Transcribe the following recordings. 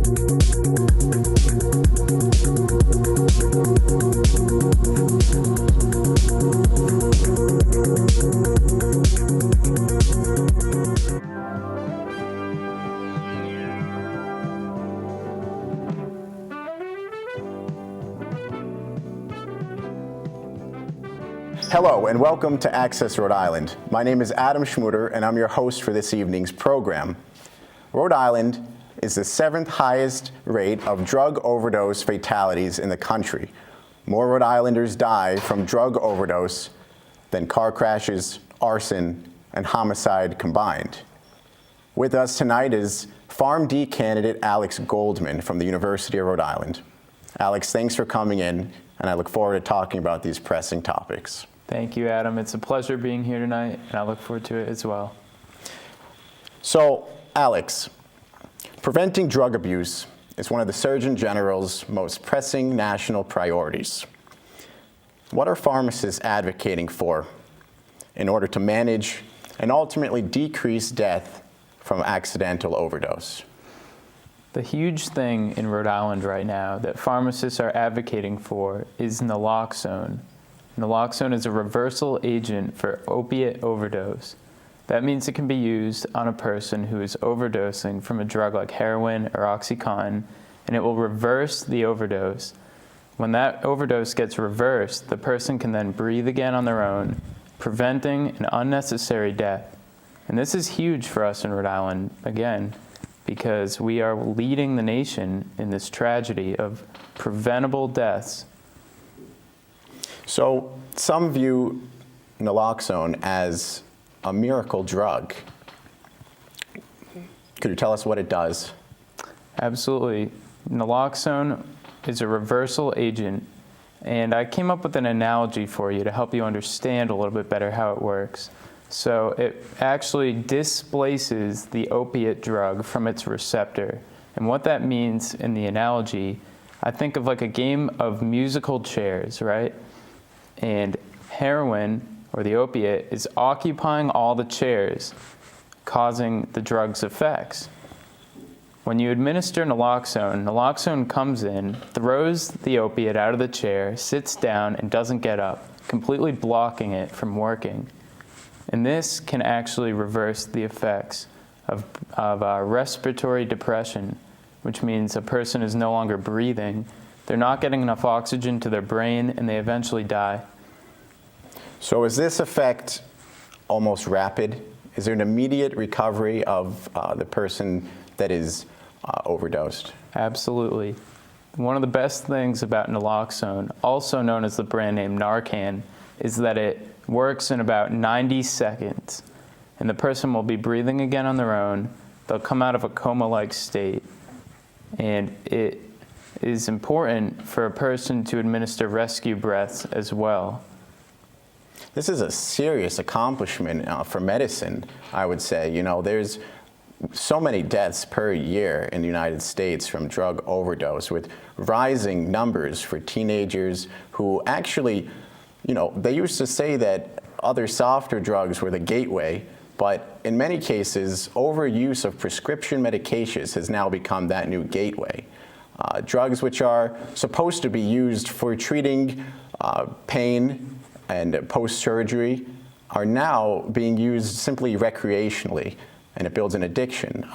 Hello and welcome to Access Rhode Island. My name is Adam Schmuter and I'm your host for this evening's program. Rhode Island is the 7th highest rate of drug overdose fatalities in the country. More Rhode Islanders die from drug overdose than car crashes, arson, and homicide combined. With us tonight is PharmD Candidate Alex Goldman from the University of Rhode Island. Alex, thanks for coming in, and I look forward to talking about these pressing topics. Thank you, Adam. It's a pleasure being here tonight, and I look forward to it as well. So, Alex, preventing drug abuse is one of the Surgeon General's most pressing national priorities. What are pharmacists advocating for in order to manage and ultimately decrease death from accidental overdose? The huge thing in Rhode Island right now that pharmacists are advocating for is naloxone. Naloxone is a reversal agent for opiate overdose. That means it can be used on a person who is overdosing from a drug like heroin or OxyContin, and it will reverse the overdose. When that overdose gets reversed, the person can then breathe again on their own, preventing an unnecessary death. And this is huge for us in Rhode Island, again, because we are leading the nation in this tragedy of preventable deaths. So some view naloxone as a miracle drug. Could you tell us what it does? Absolutely. Naloxone is a reversal agent, and I came up with an analogy for you to help you understand a little bit better how it works. So it actually displaces the opiate drug from its receptor. And what that means in the analogy, I think of like a game of musical chairs, right? And heroin, or the opiate, is occupying all the chairs, causing the drug's effects. When you administer naloxone, naloxone comes in, throws the opiate out of the chair, sits down, and doesn't get up, completely blocking it from working. And this can actually reverse the effects of respiratory depression, which means a person is no longer breathing. They're not getting enough oxygen to their brain, and they eventually die. So is this effect almost rapid? Is there an immediate recovery of the person that is overdosed? Absolutely. One of the best things about naloxone, also known as the brand name Narcan, is that it works in about 90 seconds. And the person will be breathing again on their own. They'll come out of a coma-like state. And it is important for a person to administer rescue breaths as well. This is a serious accomplishment for medicine, I would say. You know, there's so many deaths per year in the United States from drug overdose, with rising numbers for teenagers who actually, you know, they used to say that other softer drugs were the gateway, but in many cases, overuse of prescription medications has now become that new gateway. Drugs which are supposed to be used for treating pain and post-surgery are now being used simply recreationally, and it builds an addiction.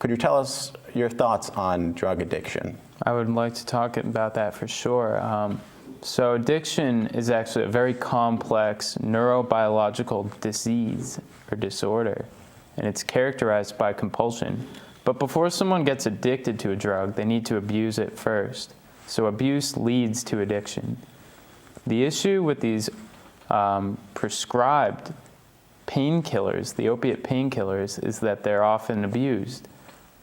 Could you tell us your thoughts on drug addiction? I would like to talk about that for sure. So addiction is actually a very complex neurobiological disease or disorder, and it's characterized by compulsion. But before someone gets addicted to a drug, they need to abuse it first. So abuse leads to addiction. The issue with these prescribed painkillers, the opiate painkillers, is that they're often abused.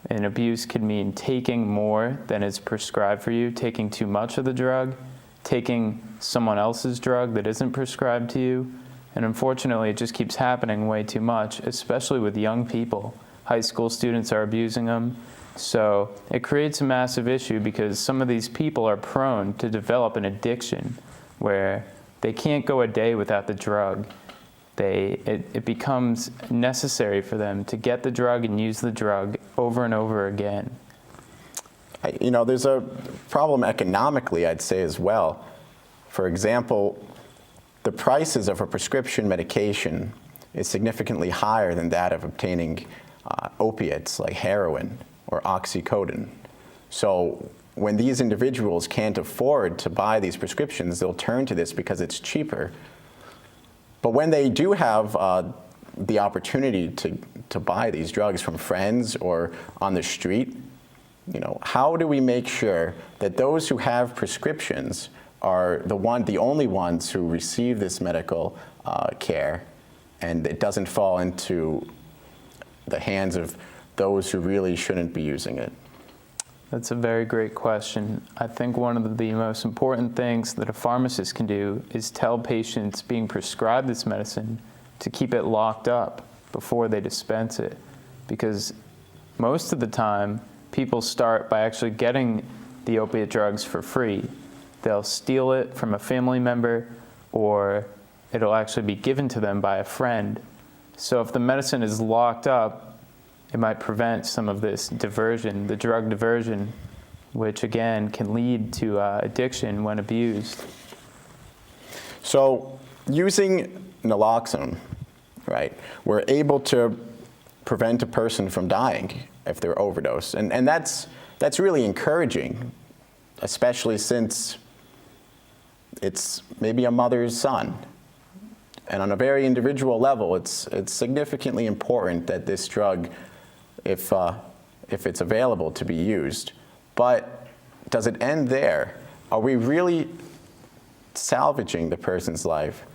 And abuse could mean taking more than is prescribed for you, taking too much of the drug, taking someone else's drug that isn't prescribed to you. And unfortunately, it just keeps happening way too much, especially with young people. High school students are abusing them. So it creates a massive issue because some of these people are prone to develop an addiction where they can't go a day without the drug. It becomes necessary for them to get the drug and use the drug over and over again. There's a problem economically, I'd say, as well. For example, the prices of a prescription medication is significantly higher than that of obtaining opiates like heroin or oxycodone. So when these individuals can't afford to buy these prescriptions, they'll turn to this because it's cheaper. But when they do have the opportunity to buy these drugs from friends or on the street, how do we make sure that those who have prescriptions are the only ones who receive this medical care, and it doesn't fall into the hands of those who really shouldn't be using it? That's a very great question. I think one of the most important things that a pharmacist can do is tell patients being prescribed this medicine to keep it locked up before they dispense it. Because most of the time, people start by actually getting the opiate drugs for free. They'll steal it from a family member, or it'll actually be given to them by a friend. So if the medicine is locked up, it might prevent some of this diversion, the drug diversion, which again can lead to addiction when abused. So using naloxone, right, we're able to prevent a person from dying if they're overdosed. And that's really encouraging, especially since it's maybe a mother's son. And on a very individual level, it's significantly important that this drug, if it's available, to be used. But does it end there? Are we really salvaging the person's life?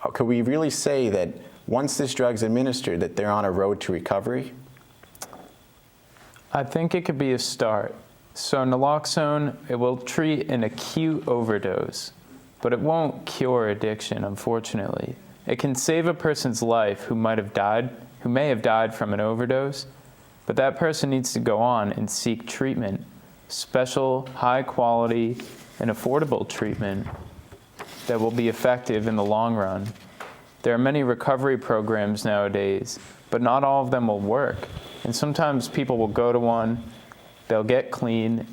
Or could we really say that once this drug's administered, that they're on a road to recovery? I think it could be a start. So naloxone, it will treat an acute overdose, but it won't cure addiction, unfortunately. It can save a person's life who may have died from an overdose, but that person needs to go on and seek treatment, special, high quality, and affordable treatment that will be effective in the long run. There are many recovery programs nowadays, but not all of them will work. And sometimes people will go to one, they'll get clean,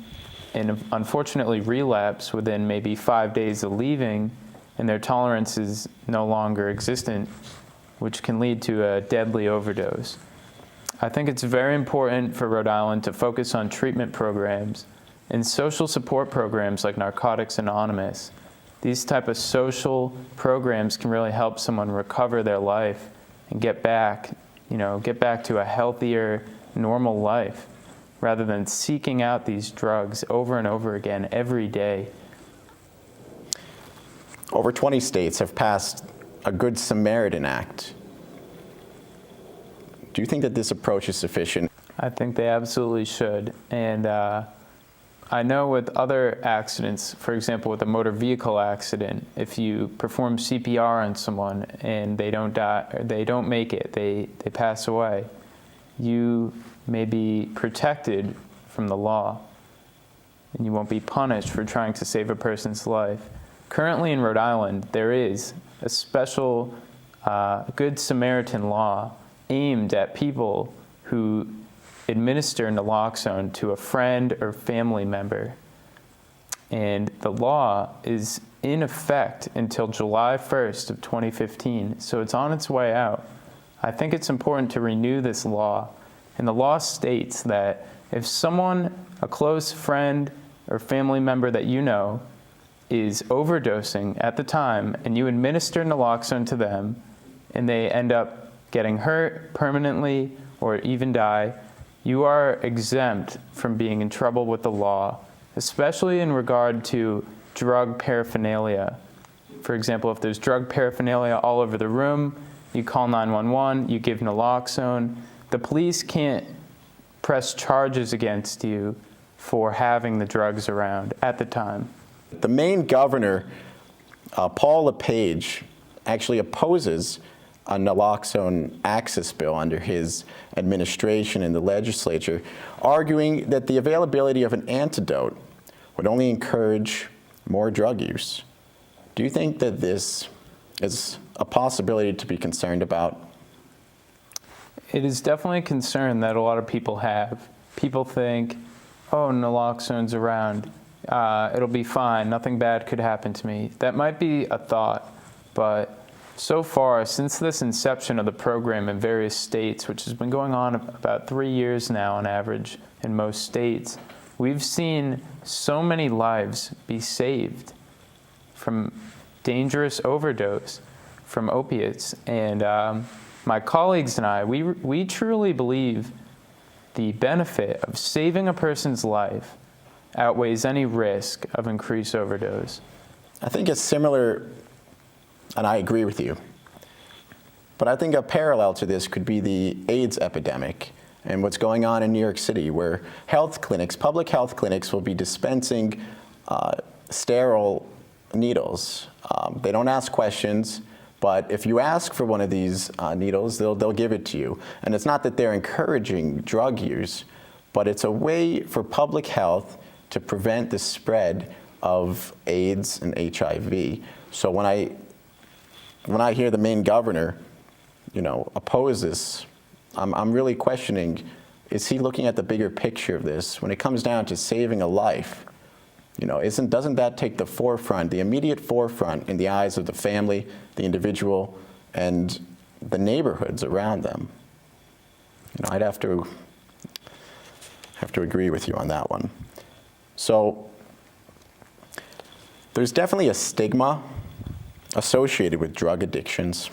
and unfortunately relapse within maybe 5 days of leaving, and their tolerance is no longer existent, which can lead to a deadly overdose. I think it's very important for Rhode Island to focus on treatment programs and social support programs like Narcotics Anonymous. These type of social programs can really help someone recover their life and get back to a healthier, normal life, rather than seeking out these drugs over and over again every day. Over 20 states have passed a Good Samaritan Act. Do you think that this approach is sufficient? I think they absolutely should. And I know with other accidents, for example, with a motor vehicle accident, if you perform CPR on someone and they don't die, or they don't make it, they pass away, you may be protected from the law, and you won't be punished for trying to save a person's life. Currently in Rhode Island, there is a special Good Samaritan law aimed at people who administer naloxone to a friend or family member. And the law is in effect until July 1st of 2015, so it's on its way out. I think it's important to renew this law. And the law states that if someone, a close friend or family member that you know, is overdosing at the time, and you administer naloxone to them, and they end up getting hurt permanently or even die, you are exempt from being in trouble with the law, especially in regard to drug paraphernalia. For example, if there's drug paraphernalia all over the room, you call 911, you give naloxone, the police can't press charges against you for having the drugs around at the time. The Maine governor, Paul LePage, actually opposes a naloxone access bill under his administration in the legislature, arguing that the availability of an antidote would only encourage more drug use. Do you think that this is a possibility to be concerned about? It is definitely a concern that a lot of people have. People think, oh, naloxone's around, it'll be fine, nothing bad could happen to me. That might be a thought, but so far, since this inception of the program in various states, which has been going on about 3 years now on average in most states, we've seen so many lives be saved from dangerous overdose from opiates. And my colleagues and I, we truly believe the benefit of saving a person's life outweighs any risk of increased overdose. I think it's similar, and I agree with you, but I think a parallel to this could be the AIDS epidemic and what's going on in New York City, where health clinics, public health clinics, will be dispensing sterile needles. They don't ask questions, but if you ask for one of these needles, they'll give it to you. And it's not that they're encouraging drug use, but it's a way for public health to prevent the spread of AIDS and HIV. So when I hear the Maine governor, oppose this, I'm really questioning, is he looking at the bigger picture of this? When it comes down to saving a life, doesn't that take the forefront, the immediate forefront in the eyes of the family, the individual, and the neighborhoods around them? I'd have to agree with you on that one. So there's definitely a stigma associated with drug addictions,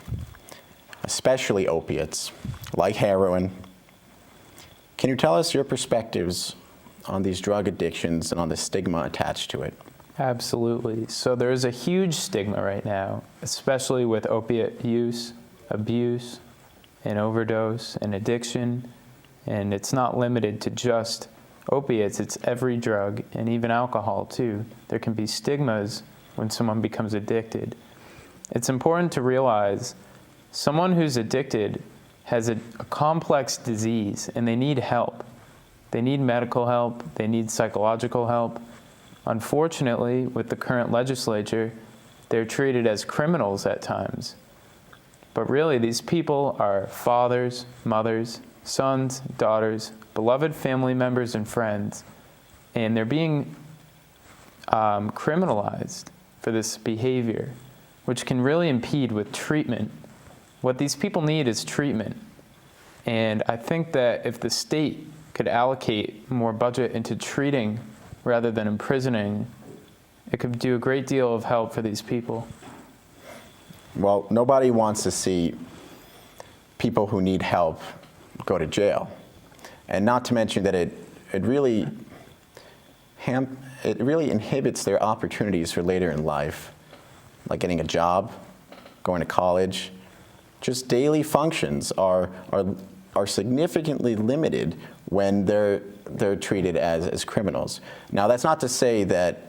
especially opiates, like heroin. Can you tell us your perspectives on these drug addictions and on the stigma attached to it? Absolutely. So there is a huge stigma right now, especially with opiate use, abuse, and overdose, and addiction. And it's not limited to just opiates, it's every drug, and even alcohol too. There can be stigmas when someone becomes addicted. It's important to realize someone who's addicted has a complex disease and they need help. They need medical help, they need psychological help. Unfortunately, with the current legislature, they're treated as criminals at times. But really, these people are fathers, mothers, sons, daughters, beloved family members and friends, and they're being criminalized for this behavior, which can really impede with treatment. What these people need is treatment. And I think that if the state could allocate more budget into treating rather than imprisoning, it could do a great deal of help for these people. Well, nobody wants to see people who need help go to jail. And not to mention that it really inhibits their opportunities for later in life, like getting a job, going to college. Just daily functions are significantly limited when they're treated as criminals. Now, that's not to say that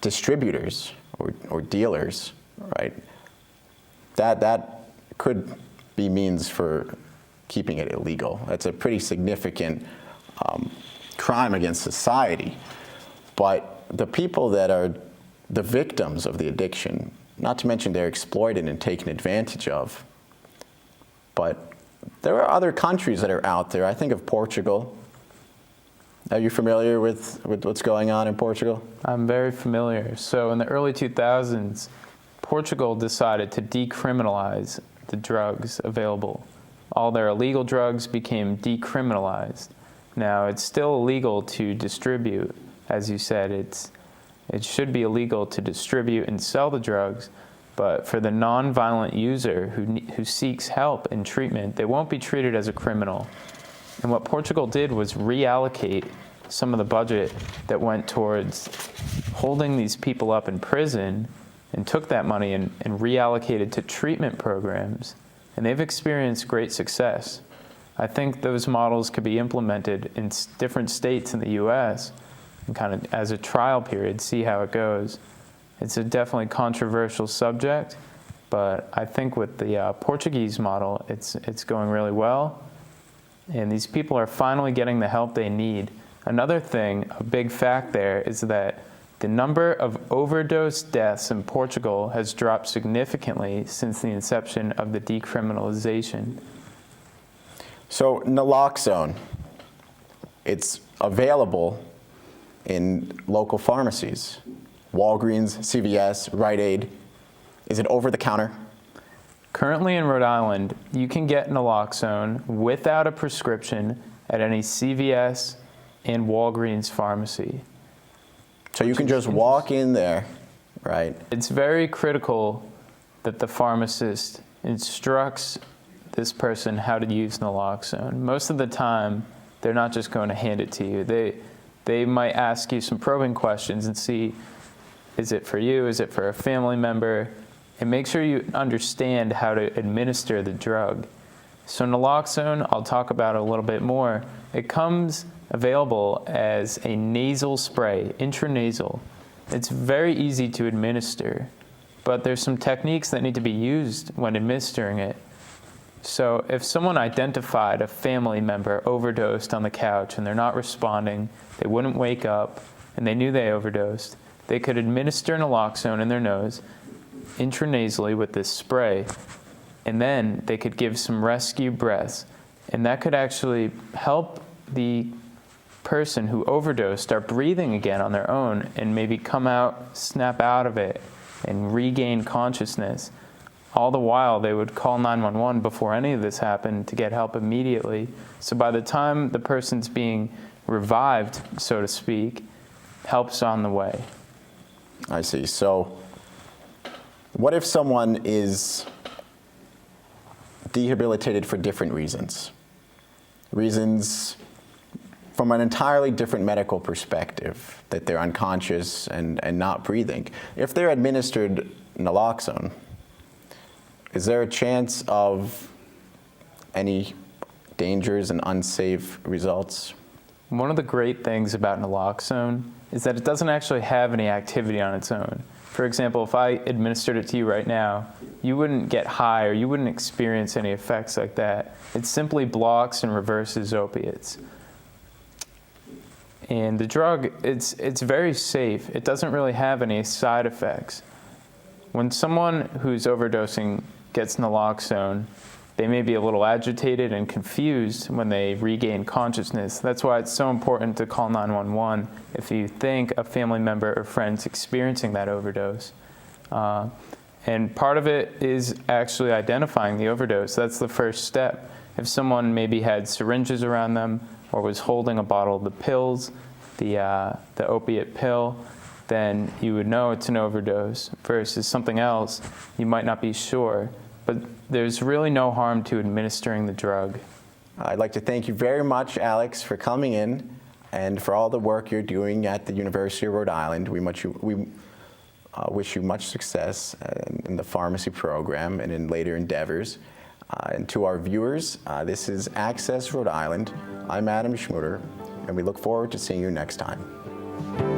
distributors or dealers, right, that could be means for keeping it illegal. That's a pretty significant crime against society. But the people that are the victims of the addiction, not to mention they're exploited and taken advantage of. But there are other countries that are out there. I think of Portugal. Are you familiar with what's going on in Portugal? I'm very familiar. So in the early 2000s, Portugal decided to decriminalize the drugs available. All their illegal drugs became decriminalized. Now, it's still illegal to distribute. As you said, it should be illegal to distribute and sell the drugs, but for the non-violent user who seeks help and treatment, they won't be treated as a criminal. And what Portugal did was reallocate some of the budget that went towards holding these people up in prison and took that money and reallocated to treatment programs. And they've experienced great success. I think those models could be implemented in different states in the US and kind of as a trial period, see how it goes. It's a definitely controversial subject, but I think with the Portuguese model, it's going really well. And these people are finally getting the help they need. Another thing, a big fact there, is that the number of overdose deaths in Portugal has dropped significantly since the inception of the decriminalization. So naloxone, It's available in local pharmacies, Walgreens, CVS, Rite Aid. Is it over the counter? Currently in Rhode Island, you can get naloxone without a prescription at any CVS and Walgreens pharmacy. So you can just walk in there, right? It's very critical that the pharmacist instructs this person how to use naloxone. Most of the time, they're not just going to hand it to you. They might ask you some probing questions and see, is it for you? Is it for a family member? And make sure you understand how to administer the drug. So naloxone, I'll talk about a little bit more. It comes available as a nasal spray, intranasal. It's very easy to administer, but there's some techniques that need to be used when administering it. So if someone identified a family member overdosed on the couch and they're not responding, they wouldn't wake up, and they knew they overdosed, they could administer naloxone in their nose intranasally with this spray, and then they could give some rescue breaths, and that could actually help the person who overdosed start breathing again on their own and maybe come out, snap out of it, and regain consciousness. All the while, they would call 911 before any of this happened to get help immediately. So by the time the person's being revived, so to speak, help's on the way. I see. So what if someone is rehabilitated for different reasons? Reasons from an entirely different medical perspective, that they're unconscious and not breathing. If they're administered naloxone, is there a chance of any dangers and unsafe results? One of the great things about naloxone is that it doesn't actually have any activity on its own. For example, if I administered it to you right now, you wouldn't get high or you wouldn't experience any effects like that. It simply blocks and reverses opiates. And the drug, it's very safe. It doesn't really have any side effects. When someone who's overdosing gets naloxone, they may be a little agitated and confused when they regain consciousness. That's why it's so important to call 911 if you think a family member or friend's experiencing that overdose. And part of it is actually identifying the overdose. That's the first step. If someone maybe had syringes around them or was holding a bottle of the pills, the opiate pill, then you would know it's an overdose versus something else. You might not be sure. But there's really no harm to administering the drug. I'd like to thank you very much, Alex, for coming in and for all the work you're doing at the University of Rhode Island. We wish you much success in the pharmacy program and in later endeavors. And to our viewers, this is Access Rhode Island. I'm Adam Schmuter, and we look forward to seeing you next time.